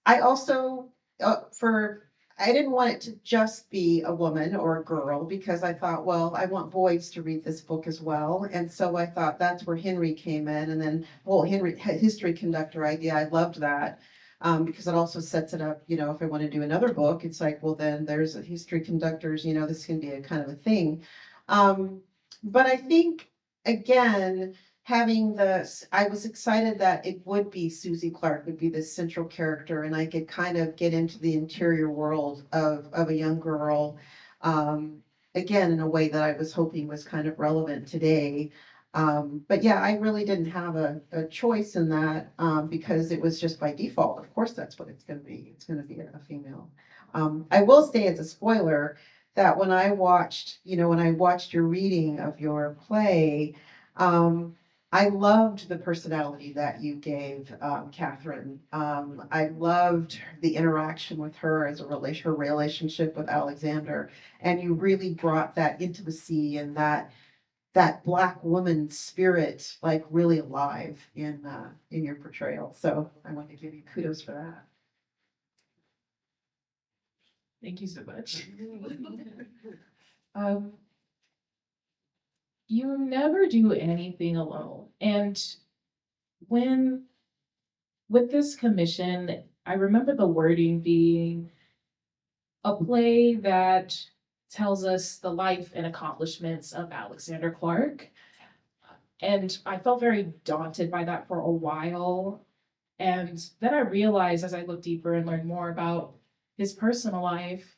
I also, I didn't want it to just be a woman or a girl, because I thought, well, I want boys to read this book as well. And so I thought that's where Henry came in. And then, well, Henry, history conductor idea, I loved that. Because it also sets it up, if I want to do another book, it's like, well, then there's a history conductors, this can be a kind of a thing. But I think, again, having this, I was excited that it would be Susie Clark would be the central character, and I could kind of get into the interior world of a young girl, again, in a way that I was hoping was kind of relevant today. But yeah, I really didn't have a choice in that, because it was just by default. Of course, that's what it's going to be. It's going to be a female. I will say as a spoiler that when I watched your reading of your play, I loved the personality that you gave Catherine. I loved the interaction with her as her relationship with Alexander, and you really brought that intimacy and that Black woman spirit like really alive in your portrayal. So I want to give you kudos for that. Thank you so much. You never do anything alone. And with this commission, I remember the wording being a play that tells us the life and accomplishments of Alexander Clark. And I felt very daunted by that for a while. And then I realized as I looked deeper and learned more about his personal life,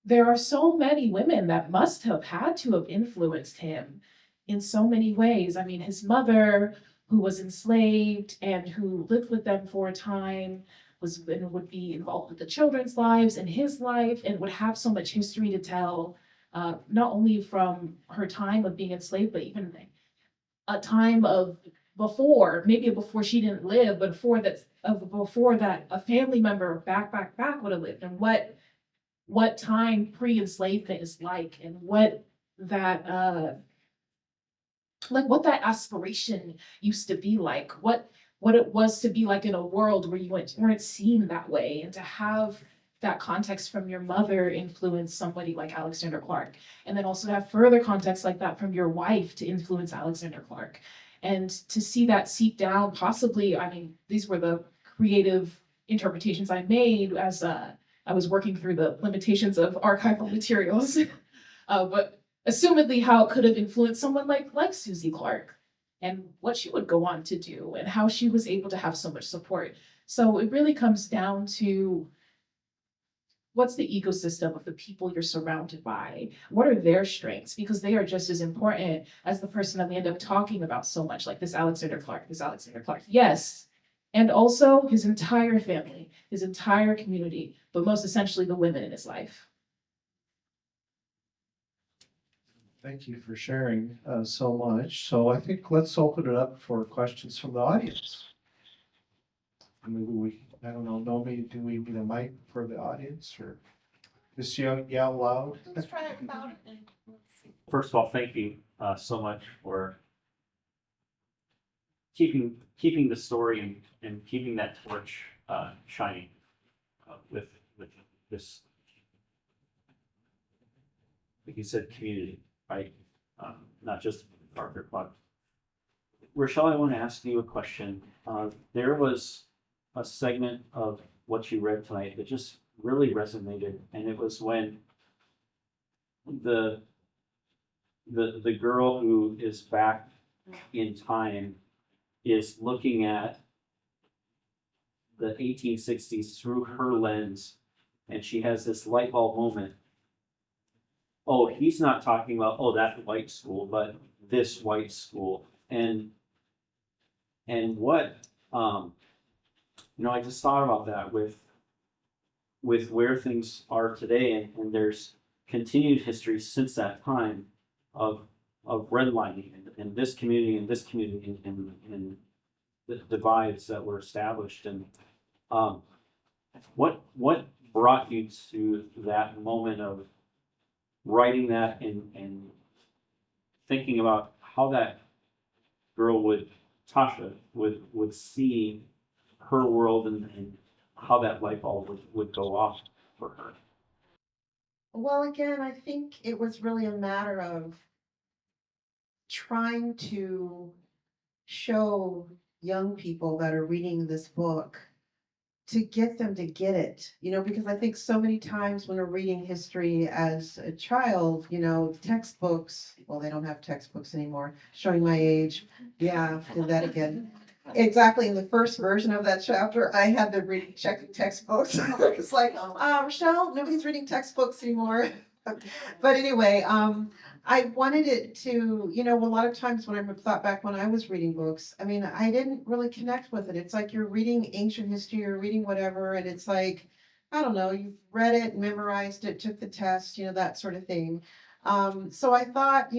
there are so many women that must have had to have influenced him in so many ways. I mean, his mother, who was enslaved and who lived with them for a time, would be involved with the children's lives and his life, and would have so much history to tell, not only from her time of being enslaved, but even a time of maybe before she didn't live, but before that a family member back would have lived, and what time pre-enslavement is like, and what that what that aspiration used to be like, what it was to be like in a world where you weren't seen that way, and to have that context from your mother influence somebody like Alexander Clark, and then also to have further context like that from your wife to influence Alexander Clark, and to see that seep down, possibly, I mean, these were the creative interpretations I made as I was working through the limitations of archival materials. But assumedly how it could have influenced someone like Susie Clark and what she would go on to do and how she was able to have so much support. So it really comes down to what's the ecosystem of the people you're surrounded by? What are their strengths? Because they are just as important as the person that we end up talking about so much, like this Alexander Clark, this Alexander Clark. Yes. And also his entire family, his entire community, but most essentially the women in his life. Thank you for sharing so much. So I think let's open it up for questions from the audience. Maybe I don't know, Nomi, do we need a mic for the audience or just yell loud? Let's try it loud. First of all, thank you so much for keeping the story and keeping that torch shining with this, like you said, community, right? Not just Parker Club. Rochelle, I want to ask you a question. There was a segment of what you read tonight that just really resonated, and it was when the girl who is back in time is looking at the 1860s through her lens, and she has this light bulb moment. Oh, he's not talking about, oh, that white school, but this white school. And what I just thought about that with where things are today, and there's continued history since that time of redlining in this community and the divides that were established. And what brought you to that moment of writing that and thinking about how that girl Tasha would see her world and how that light bulb would go off for her? Well, again, I think it was really a matter of trying to show young people that are reading this book to get them to get it, because I think so many times when we're reading history as a child, textbooks, well, they don't have textbooks anymore, showing my age. Yeah, did that again. Exactly. In the first version of that chapter, I had them reading textbooks. It's like, Rochelle, nobody's reading textbooks anymore. But anyway, I wanted it to, a lot of times when I thought back when I was reading books, I mean, I didn't really connect with it. It's like you're reading ancient history or reading whatever, and it's like, I don't know, you've read it, memorized it, took the test, that sort of thing. So I thought,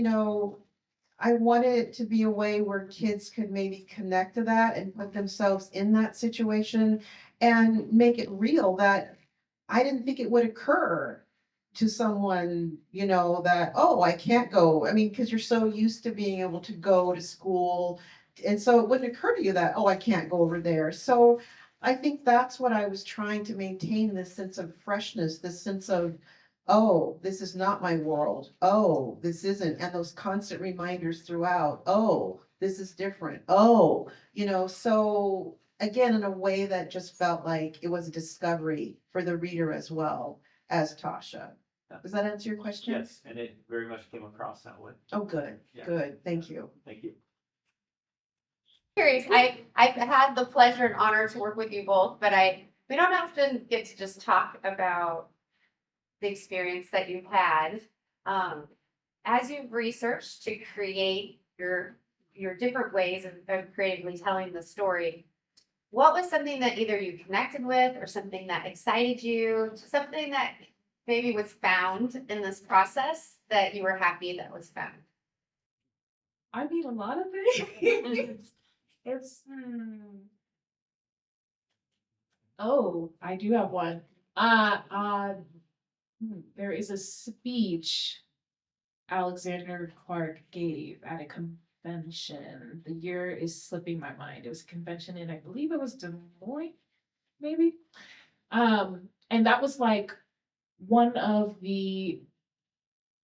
I wanted it to be a way where kids could maybe connect to that and put themselves in that situation and make it real that I didn't think it would occur to someone, that, oh, I can't go. I mean, because you're so used to being able to go to school. And so it wouldn't occur to you that, oh, I can't go over there. So I think that's what I was trying to maintain, this sense of freshness, this sense of, oh, this is not my world. Oh, this isn't. And those constant reminders throughout, oh, this is different. Oh, so again, in a way that just felt like it was a discovery for the reader as well as Tasha. Does that answer your question? Yes, and it very much came across that way. Oh, good, Yeah. good. Thank you. Thank you. Curious, I've had the pleasure and honor to work with you both, but we don't often get to just talk about the experience that you've had. As you've researched to create your different ways of creatively telling the story, what was something that either you connected with or something that excited you, something that maybe was found in this process that you were happy that was found? I mean, a lot of things. It's oh, I do have one. There is a speech Alexander Clark gave at a convention. The year is slipping my mind. It was a convention in, I believe it was Des Moines, maybe. And that was like one of the,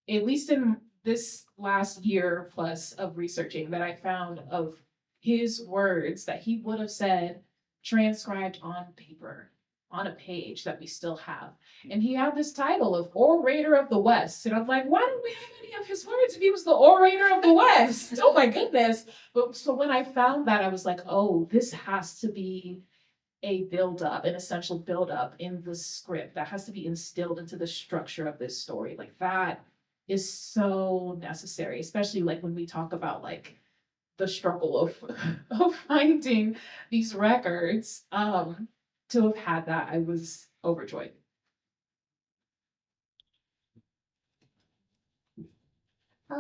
at least in this last year plus of researching, that I found of his words that he would have said transcribed on paper. on a page that we still have. And he had this title of Orator of the West. And I'm like, why don't we have any of his words if he was the Orator of the West? Oh my goodness. But so when I found that, I was like, oh, this has to be a build-up, an essential build-up in the script that has to be instilled into the structure of this story. Like that is so necessary, especially like when we talk about like the struggle of finding these records. To have had that, I was overjoyed. I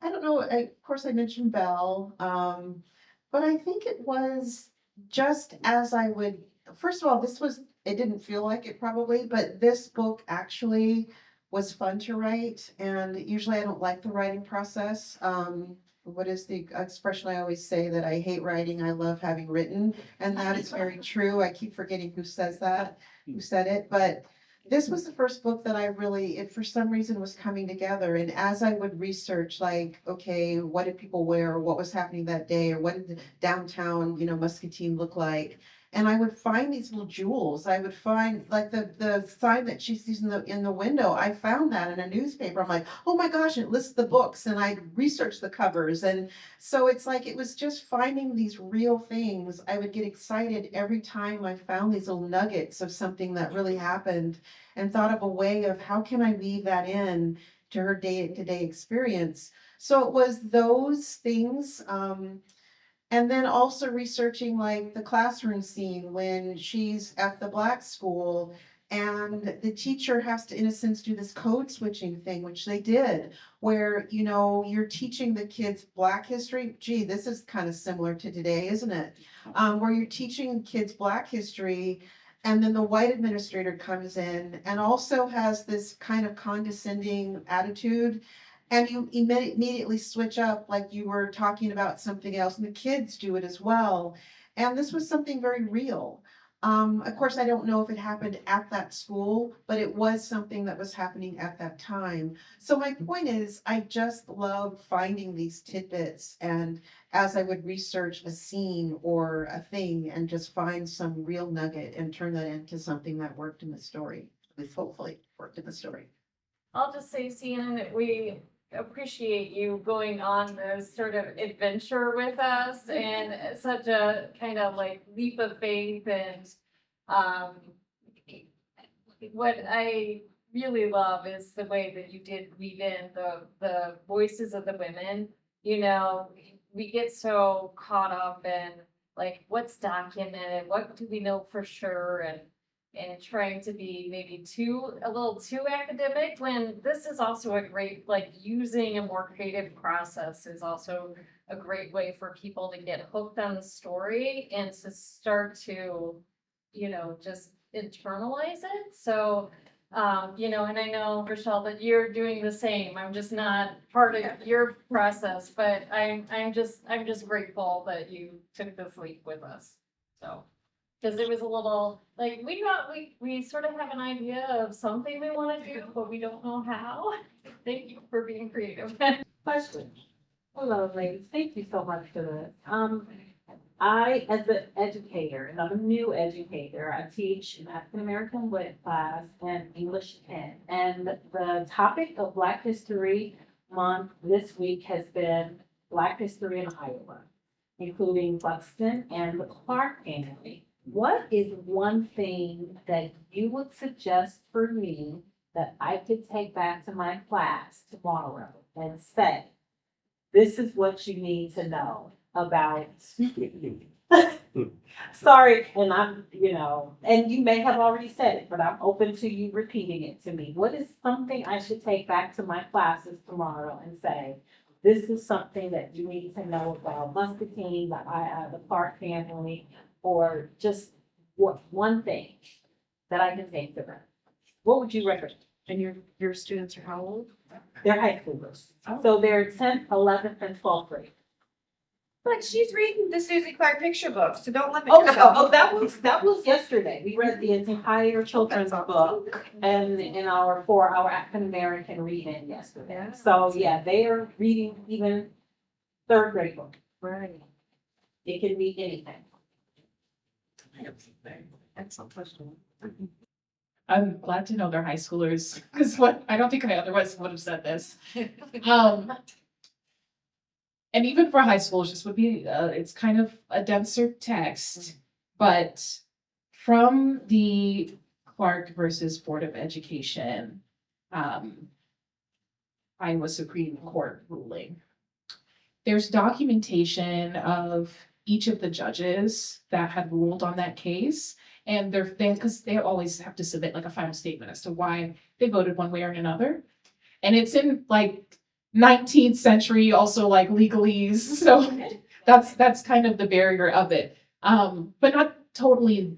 don't know, of course I mentioned Belle, but I think it was just as I would, first of all, it didn't feel like it probably, but this book actually was fun to write, and usually I don't like the writing process. What is the expression I always say, that I hate writing, I love having written, and that is very true. I keep forgetting who said it, but this was the first book that I really, it for some reason was coming together. And as I would research, like, okay, what did people wear? What was happening that day? Or what did the downtown, Muscatine look like? And I would find these little jewels. I would find like the sign that she sees in the window. I found that in a newspaper. I'm like, oh my gosh, it lists the books, and I researched the covers. And so it's like, it was just finding these real things. I would get excited every time I found these little nuggets of something that really happened, and thought of a way of how can I weave that in to her day-to-day experience. So it was those things. And then also researching like the classroom scene when she's at the black school and the teacher has to, in a sense, do this code switching thing, which they did, where, you're teaching the kids Black history. Gee, this is kind of similar to today, isn't it? Where you're teaching kids Black history, and then the white administrator comes in and also has this kind of condescending attitude, and you immediately switch up, like you were talking about something else, and the kids do it as well. And this was something very real. Of course, I don't know if it happened at that school, but it was something that was happening at that time. So my point is, I just love finding these tidbits, and as I would research a scene or a thing and just find some real nugget and turn that into something that worked in the story, at least hopefully worked in the story. I'll just say, Sienna, that we appreciate you going on this sort of adventure with us, and such a kind of like leap of faith. And um, what I really love is the way that you did weave in the voices of the women. We get so caught up in like what's documented, what do we know for sure, and trying to be maybe a little too academic, when this is also a great, like, using a more creative process is also a great way for people to get hooked on the story and to start to, just internalize it. So, and I know, Rochelle, that you're doing the same. I'm just not part of your process, but I'm just grateful that you took this leap with us. So. Because it was a little, like, we sort of have an idea of something we want to do, but we don't know how. Thank you for being creative. Question. Hello, ladies. Thank you so much for this. I, as an educator, and I'm a new educator, I teach an African American lit class and English 10. And the topic of Black History Month this week has been Black History in Iowa, including Buxton and the Clark family. What is one thing that you would suggest for me that I could take back to my class tomorrow and say, this is what you need to know about? Sorry, and and you may have already said it, but I'm open to you repeating it to me. What is something I should take back to my classes tomorrow and say, this is something that you need to know about Muscatine, the Clark family, or just one thing that I can take to them? What would you recommend? And your students are how old? They're high schoolers. So they're 10th, 11th, and 12th grade. But she's reading the Susie Clark picture book, so don't limit Oh, yourself. that was yesterday. We read the entire children's book and in our 4-hour African American reading yesterday. Yeah. So yeah, they are reading even 3rd grade book. Right. It can be anything. Excellent question. I'm glad to know they're high schoolers, because what, I don't think I otherwise would have said this. And even for high schools, this would be, it's kind of a denser text, but from the Clark versus Board of Education, Iowa Supreme Court ruling. There's documentation of each of the judges that had ruled on that case. And because they always have to submit like a final statement as to why they voted one way or another. And it's in like 19th century, also like legalese. So that's kind of the barrier of it. But not totally,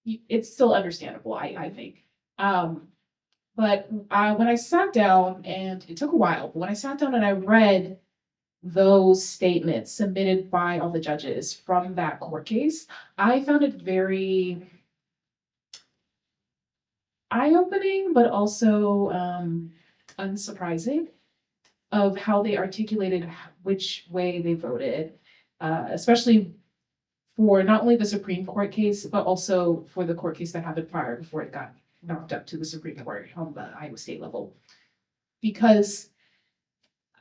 it's still understandable, I think. But when I sat down, and it took a while, but when I sat down and I read those statements submitted by all the judges from that court case, I found it very eye-opening, but also unsurprising of how they articulated which way they voted, especially for not only the Supreme Court case, but also for the court case that happened prior before it got knocked up to the Supreme Court on the Iowa State level. Because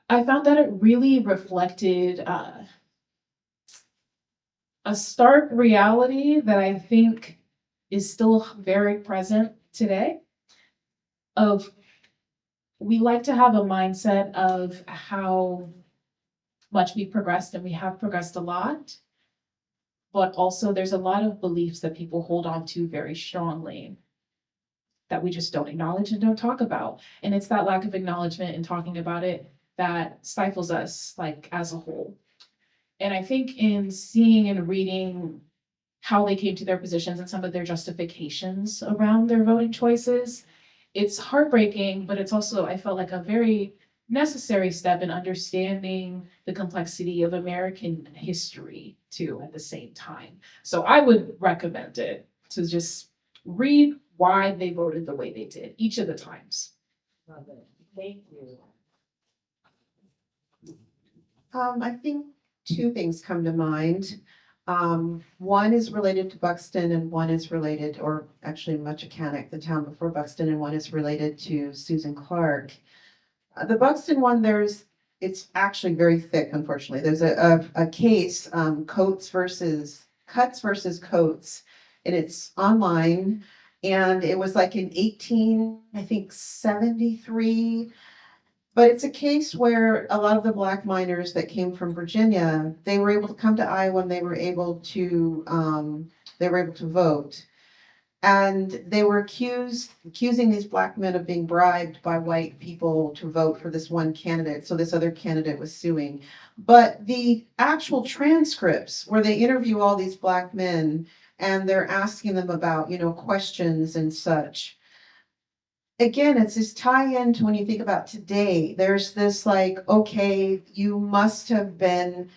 I found that it really reflected a stark reality that I think is still very present today. Of we like to have a mindset of how much we've progressed, and we have progressed a lot, but also there's a lot of beliefs that people hold on to very strongly that we just don't acknowledge and don't talk about. And it's that lack of acknowledgement and talking about it that stifles us like as a whole. And I think in seeing and reading how they came to their positions and some of their justifications around their voting choices, it's heartbreaking, but it's also, I felt like a very necessary step in understanding the complexity of American history too at the same time. So I would recommend it to just read why they voted the way they did each of the times. Love it. Thank you. I think two things come to mind. One is related to Buxton and one is related, or actually Muscatine, the town before Buxton, and one is related to Susan Clark. The Buxton one, it's actually very thick, unfortunately. There's a case, Cuts versus Coates, and it's online. And it was like in 1873. But it's a case where a lot of the Black miners that came from Virginia, they were able to come to Iowa and they were able to vote. And they were accusing these Black men of being bribed by white people to vote for this one candidate. So this other candidate was suing. But the actual transcripts where they interview all these Black men and they're asking them about, questions and such. Again, it's this tie-in to when you think about today, there's this like, okay, you must have been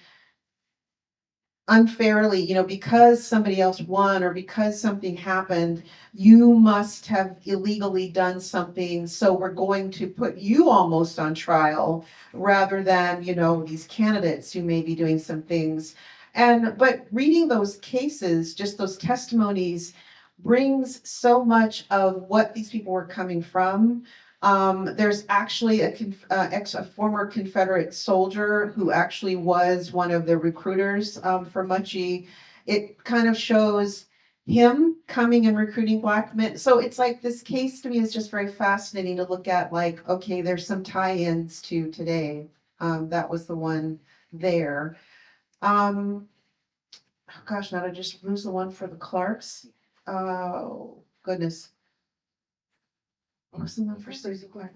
unfairly, because somebody else won or because something happened, you must have illegally done something. So we're going to put you almost on trial rather than, these candidates who may be doing some things. But reading those cases, just those testimonies, brings so much of what these people were coming from. There's actually a former Confederate soldier who actually was one of the recruiters for Munchie. It kind of shows him coming and recruiting Black men. So it's like this case to me is just very fascinating to look at, like, okay, there's some tie-ins to today. That was the one there. Oh gosh, now I just lose the one for the Clarks. Oh, goodness. What was the one for Susie Clark?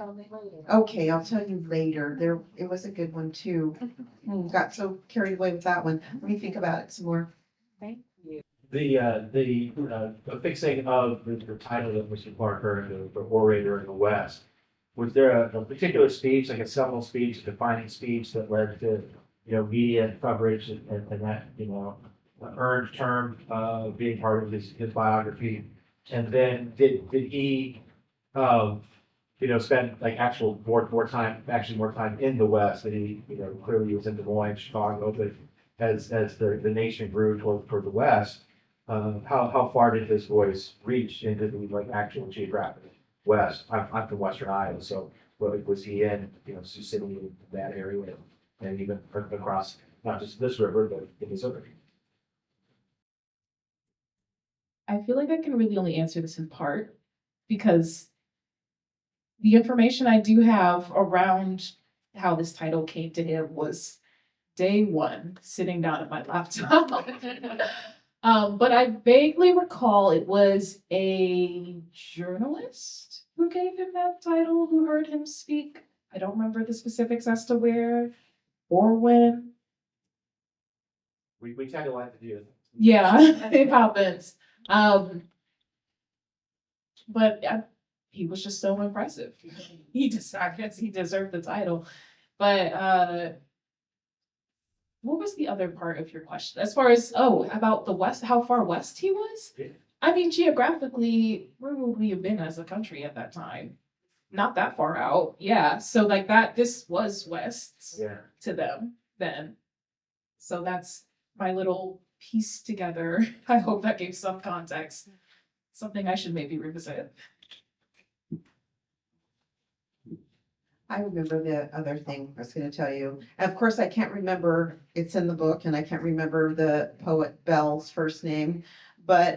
Okay, I'll tell you later. It was a good one too. Got so carried away with that one. Let me think about it some more. Thank you. The fixing of the title of Mr. Parker, the orator in the West, was there a particular speech, like a seminal speech, a defining speech that led to, media coverage and that, earned term being part of his biography? And then did he spend like more time in the West? That he, clearly he was in Des Moines, Chicago, but as the nation grew toward the West, how far did his voice reach into the like actual geographic west? I'm from Western Iowa, so was he in, Sioux City, in that area, and even across not just this river, but in Missouri? I feel like I can really only answer this in part because the information I do have around how this title came to him was day one, sitting down at my laptop. But I vaguely recall it was a journalist who gave him that title, who heard him speak. I don't remember the specifics as to where or when. We tend to like to do it. Yeah, it happens. But he was just so impressive. I guess he deserved the title. But what was the other part of your question? As far as, about the West, how far west he was? Yeah. I mean, geographically, where would we have been as a country at that time? Not that far out. Yeah. So like that, this was west to them then. So that's my little piece together. I hope that gave some context. Something I should maybe revisit. I remember the other thing I was gonna tell you. Of course, I can't remember, it's in the book and I can't remember the poet Bell's first name, but,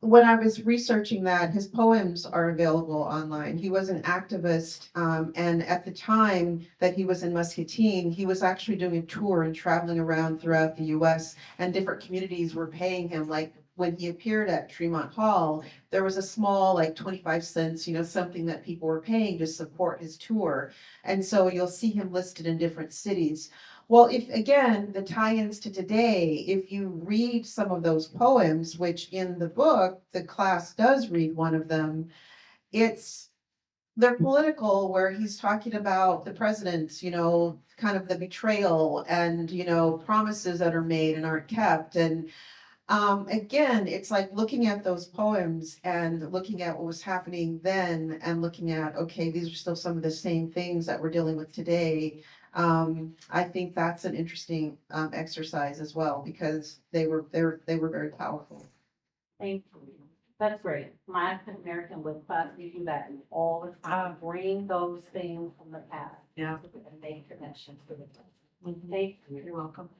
when I was researching that, his poems are available online. He was an activist, and at the time that he was in Muscatine, he was actually doing a tour and traveling around throughout the US, and different communities were paying him. Like when he appeared at Tremont Hall, there was a small, like 25 cents, something that people were paying to support his tour. And so you'll see him listed in different cities. Well, if again, the tie-ins to today, if you read some of those poems, which in the book, the class does read one of them, they're political, where he's talking about the president, kind of the betrayal and, promises that are made and aren't kept. And again, it's like looking at those poems and looking at what was happening then and looking at, okay, these are still some of the same things that we're dealing with today. I think that's an interesting exercise as well, because they were very powerful. Thank you. That's great. My African American lit class, we do that all the time. Bring those things from the past. Yeah. And make connections to the present. Thank you. You're welcome.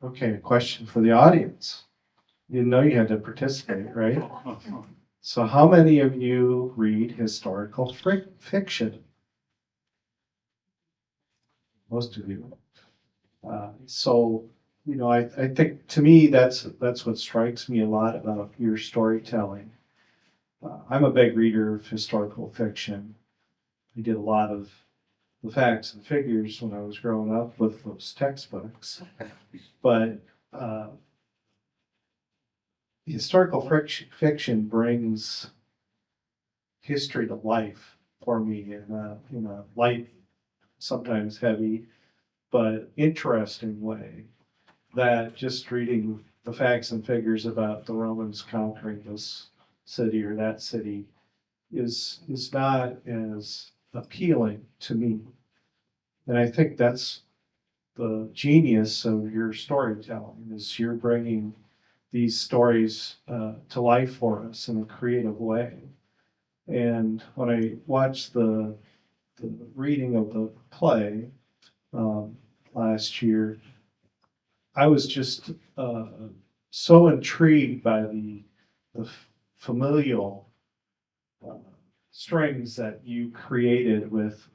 Okay, a question for the audience. You didn't know you had to participate, right? So how many of you read historical fiction? Most of you. I think to me, that's what strikes me a lot about your storytelling. I'm a big reader of historical fiction. I did a lot of the facts and figures when I was growing up with those textbooks. But historical fiction brings history to life for me in a light, sometimes heavy, but interesting way, that just reading the facts and figures about the Romans conquering this city or that city is not as appealing to me. And I think that's the genius of your storytelling, is you're bringing these stories to life for us in a creative way. And when I watched the reading of the play last year, I was just so intrigued by the familial strings that you created with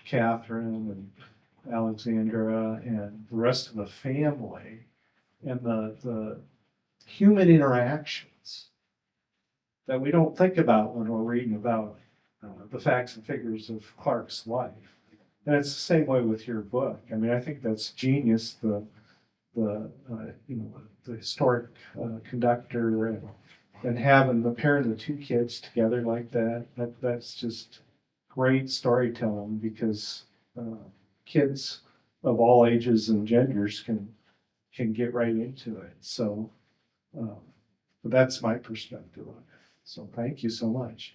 Catherine and Alexandra and the rest of the family, and the human interactions that we don't think about when we're reading about the facts and figures of Clark's life. And it's the same way with your book. I mean, I think that's genius. The historic conductor and having the pair of the two kids together like that's just great storytelling, because kids of all ages and genders can get right into it. So, but that's my perspective on it. So thank you so much.